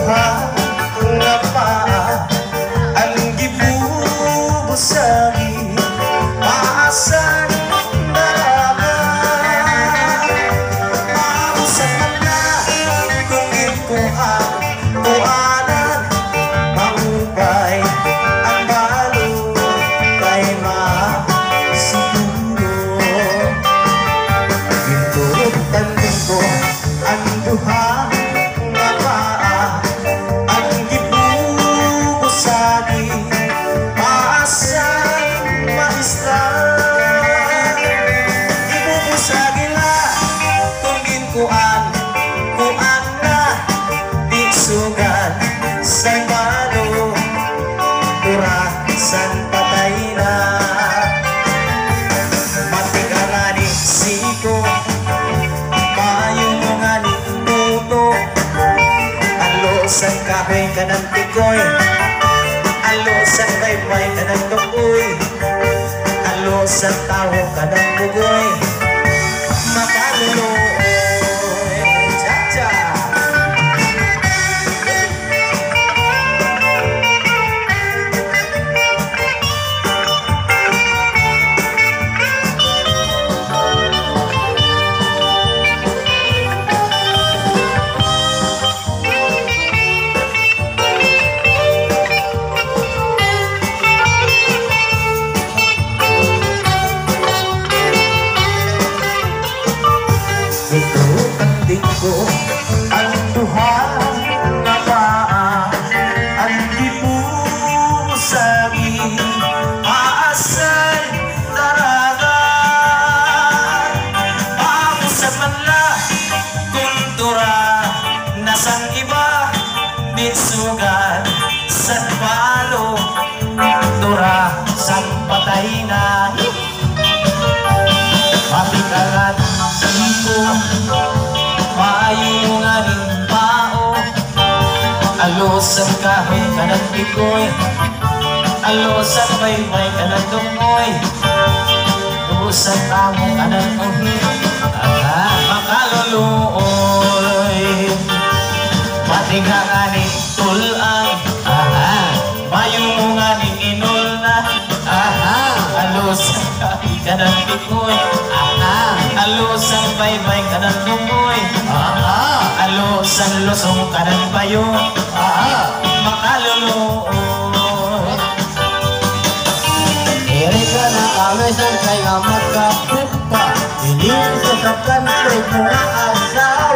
duha nga paa ang gibubusagi maasan dalaga maasan man na kung gikuan kuanan maubay ang balo kay masiguro gintulog tanding ko ang duha nga paa ang gibubusagi maasan maislan gibubusagi na kung ginkuan kuan na di sugan sa balo turasan patay na matigangani siko mayunungani tuto alosan kahoy kanang tikoy alosan baybay kanang tukoy alosan tao kanang bugoy makaluloy cha-cha. Ito tanding ko ang duha nga paa ang gibubusagi maasan daraga maabusan man la kultura nasang iba bitsugan sa palo tura sang patay na mapikalan siko maayunganing pao alosan kahoy kanang tikoy alosan baybay kanang tungoy lubusan tamo kanang uhi makaluluoy matinganganing tulang mayunganing inul na alosan kahoy kanang tikoy alosan baybay kanang tungoy alosan lusong kanang bayo makaluluoy ere ka na awesan kay amat ka pupa hindi sa sapkan ko'y mga asawa